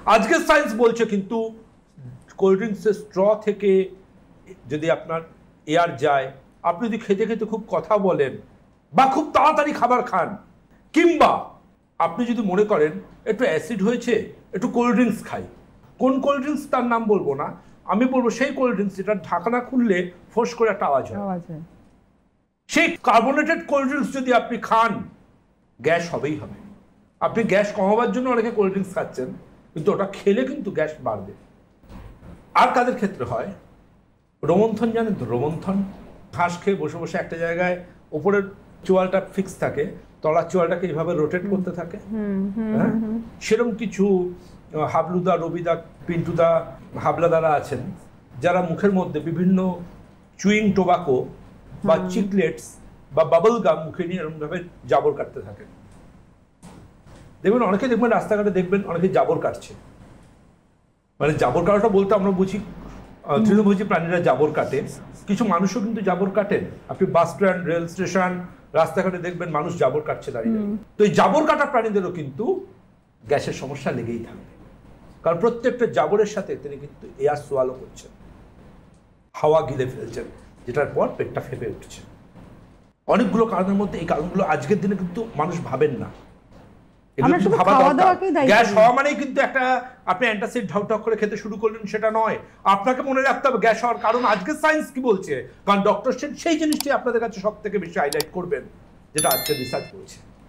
আজকের সায়েন্স বলছে কিন্তু কোল্ড ড্রিঙ্কসের স্ট্র থেকে যদি আপনার এয়ার যায়, আপনি যদি খেতে খেতে খুব কথা বলেন বা খুব তাড়াতাড়ি খাবার খান, কিংবা আপনি যদি মনে করেন একটু অ্যাসিড হয়েছে একটু কোল্ড ড্রিঙ্কস খাই, কোন কোল্ড ড্রিঙ্কস তার নাম বলবো না, আমি বলবো সেই কোল্ড ড্রিঙ্কস যেটা ঢাকনা খুললে ফোঁস করে একটা আওয়াজ হয়, সেই কার্বোনেটেড কোল্ড ড্রিঙ্কস যদি আপনি খান, গ্যাস হবেই হবে। আপনি গ্যাস কমাবার জন্য অনেকে কোল্ড ড্রিঙ্কস খাচ্ছেন, কিন্তু ওটা খেলে কিন্তু গ্যাস বাড়বে। আর কাদের ক্ষেত্রে হয়, রোমন্থন জানেন তো, রোমন্থন, ঘাস খেয়ে বসে বসে একটা জায়গায় ওপরের চোয়ালটা ফিক্স থাকে, তলার চোয়ালটাকে এইভাবে রোটেট করতে থাকে, হ্যাঁ, সেরকম কিছু হাবলুদা, রবিদা, পিন্টুদা, হাবলাদারা আছেন যারা মুখের মধ্যে বিভিন্ন চুইং টোবাকো বা চিকলেটস বা বাবল গাম মুখে নিয়ে এরকমভাবে জাবর কাটতে থাকেন। দেখবেন অনেকে, দেখবেন রাস্তাঘাটে দেখবেন অনেকে জাবর কাটছে। মানে জাবর কাটাটা বলতে আমরা বুঝি তৃণভোজী প্রাণীরা জাবর কাটে, কিছু মানুষও কিন্তু জাবর কাটেন। আপনি বাস স্ট্যান্ড, রেল স্টেশন, রাস্তাঘাটে দেখবেন মানুষ জাবর কাটছে দাঁড়িয়ে। তো এই জাবর কাটা প্রাণীদেরও কিন্তু গ্যাসের সমস্যা লেগেই থাকবে, কারণ প্রত্যেকটা জাবরের সাথে তিনি কিন্তু এয়ার সোয়ালো করছেন, হাওয়া গিলে ফেলছেন, যেটার পর পেটটা ফেপে উঠছে। অনেকগুলো কারণের মধ্যে এই কারণগুলো আজকের দিনে কিন্তু মানুষ ভাবেন না। গ্যাস হওয়া মানেই কিন্তু একটা আপনি অ্যান্টাসিড ঢক ঢক করে খেতে শুরু করলেন সেটা নয়। আপনাকে মনে রাখতে হবে গ্যাস হওয়ার কারণ আজকের সায়েন্স কি বলছে, কারণ ডক্টর সেই জিনিসটি আপনাদের কাছে সব থেকে বেশি হাইলাইট করবেন যেটা আজকের রিসার্চ বলছে।